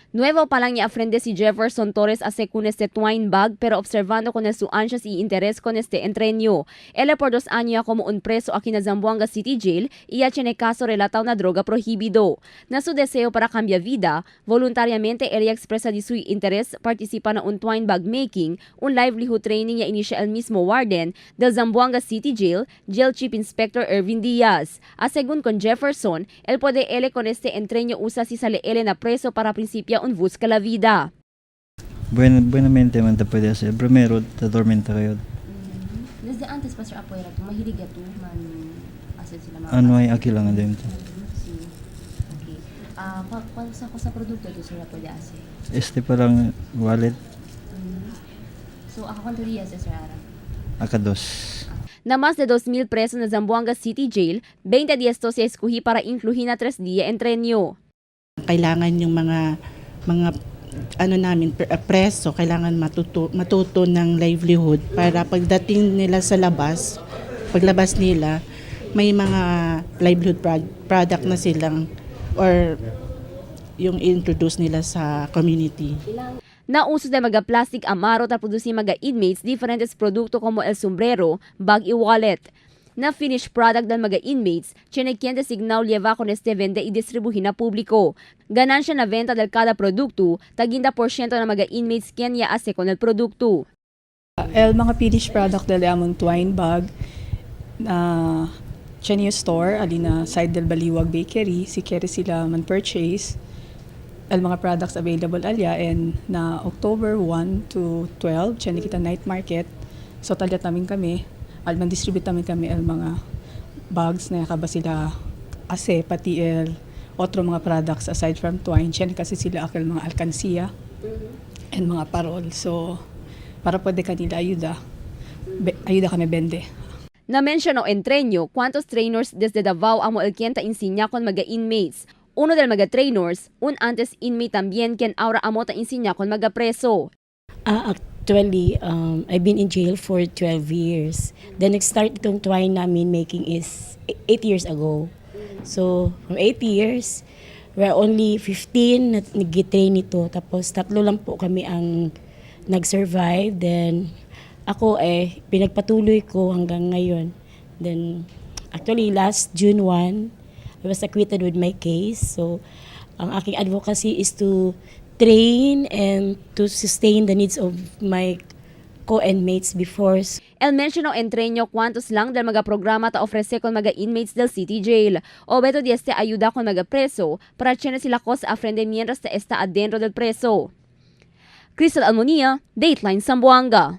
Nuevo pa lang niya aprende si Jefferson Torres ase con este twine bag pero observando con su ansias y interés con este entreño. Ele por 2 años como un preso aquí na Zamboanga City Jail y ya tiene caso relataw na droga prohibido. Na su deseo para cambiar vida, voluntariamente ele expresa di su interés participa na un twine bag making, un livelihood training niya inicia el mismo warden del Zamboanga City Jail, Jail Chief Inspector Ervin Diaz. Asegun con Jefferson, el puede ele con este entreño usa si sale ele na preso para principio un busca la vida. Buenamente man ta pwede hacer. Primero, ta-tormenta kayo. Desde antes pa sir apoy rato, mahilig yato man asin sila mga Ano ay aki lang din. Si. Okay. Sa produkto to sir pwede ase. Este parang wallet, So ako kanto diya sir ara. akados. Na mas de 2,000 presos na Zamboanga City Jail, 20 días to se escogi para incluir na 3 días entreño. Kailangan yung mga ano namin preso kailangan matuto ng livelihood para pagdating nila sa labas, paglabas nila may mga livelihood product na silang or yung introduce nila sa community. Nauso na mga plastic amaro ta produsi mga inmates diferentes produkto como el sombrero, bag y wallet. Na finished product ng mga inmates, chinekiente signaw lieva con este vende y distribuhin na publiko. Ganansya na venta del kada produkto, taginda porsyento ng mga inmates kenya ase con el produkto. El mga finished product del amon twine bag na Chenio store alina side del Baliwag Bakery si kere sila man purchase el mga products available alya and na October 1 to 12 Chenio kita night market so talyat namin kami alman distribute namin kami el mga bags na yakaba sila ase pati el otro mga products aside from twine Chenio kasi sila akil mga alkansiya and mga parol so para pwede kanila ayuda kami bende. Na-mention o entreño, cuantos trainers desde Davao amo el quien ta insinya con mga inmates. Uno del mga trainers, un antes inmate también quien ahora amo ta insinya con mga preso. Actually, I've been in jail for 12 years. The next start itong twine namin making is 8 years ago. So, from 8 years, we're only 15 na nag-train ito. Tapos, 3 lang po kami ang nag-survive. Then, ako pinagpatuloy ko hanggang ngayon. Then, actually, last June 1, I was acquitted with my case. So, ang aking advocacy is to train and to sustain the needs of my co-inmates before. El menciono entreño cuantos lang del mga programa ta ofrece con mga inmates del City Jail. O beto di este ayuda con mga preso para tiene sila ko sa aprende mientras ta está adentro del preso. Crystal Almonía, Dateline Zamboanga.